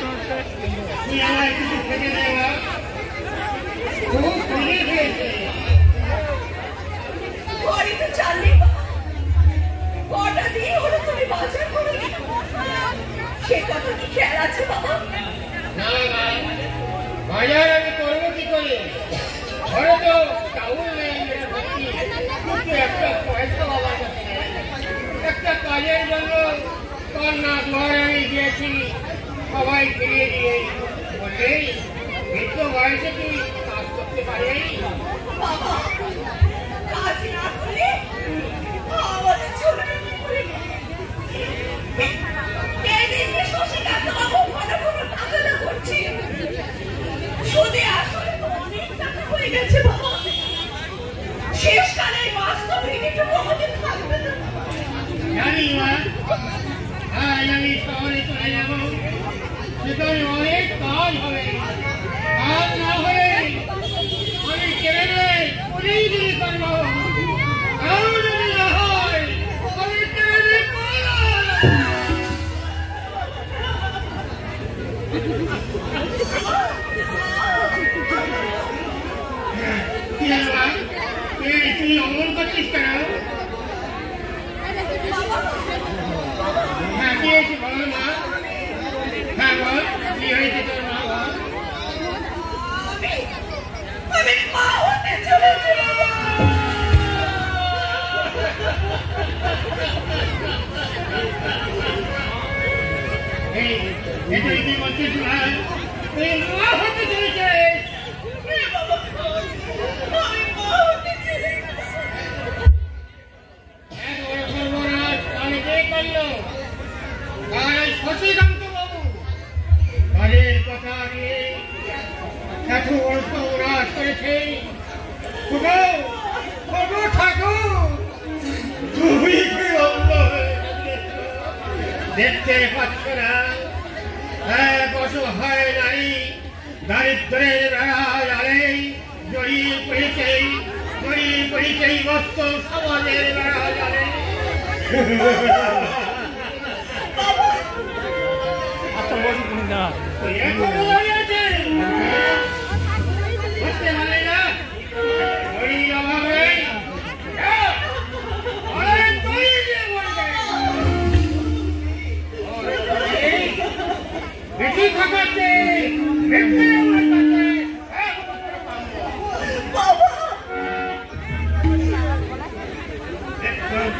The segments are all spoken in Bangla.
তুই আমার কিছু খেতে দেওয়া খুব খিদে পেয়েছে। বাড়িতে চালনি কটা দিয়ে হলো তুমি বাজার করে সে কথা কি খেয়াল আছে বাবা? না না, বাজার আমি করবো কি করে? ঘরে তো চাউল নেই, কিন্তু একটা পয়সা বাবার কাছে নেই। একটা কাজের জন্য তোর না ঘর আমি গিয়েছি, সবাই ফিরিয়ে দিয়ে বললেই বৃদ্ধ বয়সে তুই কাজ করতে পারবি। বাবা কাজ না করে আমাদের ছোট করছি সুদে আসলে অনেক টাকা হয়ে গেছে বাবা। শেষকালে বাস্তবিকটুকু আমাদের থাকবে না। জানি মা, আজ আমি শহরে চলে যাব, সেখানে অনেক কাজ হবে। কাজ না হলে আমি ট্রেনে পুলিগিরি করবো। কাজ যদি না হয় আমি ট্রেনে তুই অমন করছিস কেন? হ্যাঁ কি হয়েছে বল মা? হ্যাঁ বল, কি হয়েছে তোর মা? বল। আমি মা হতে চলেছি বাবা। এটা কি বলছিস মা? তুই মা হতে চলেছিস? কাজের কথা নিয়ে এত বড় উড়াস করেছে। তুমি কি দেখতে পাচ্ছ না? এক অসহায় নারী দারিদ্রের বেড়ায় আলে জড়িয়ে পড়েছে মস্ত সমাজের বেড়ায় আলে। বেশি থাকাচ্ছে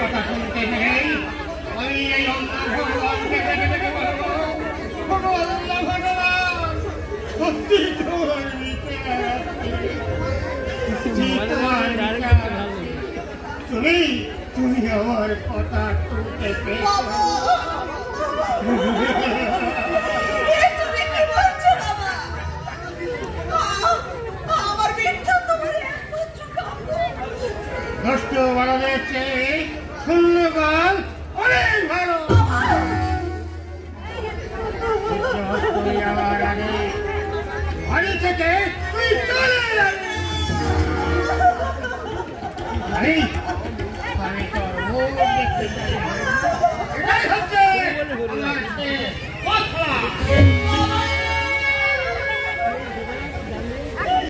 কথা শুনতে নেই। আমি এই ভগবানকে দেখে বলবো, ভগবান সত্যি তোমার তুমি আমার কথা শুনতে নষ্ট বাড়ানোর চেয়ে শূন্যকাল অনেক ভালো। আমার আগে বাড়ি থেকে তুই চলে যাবি।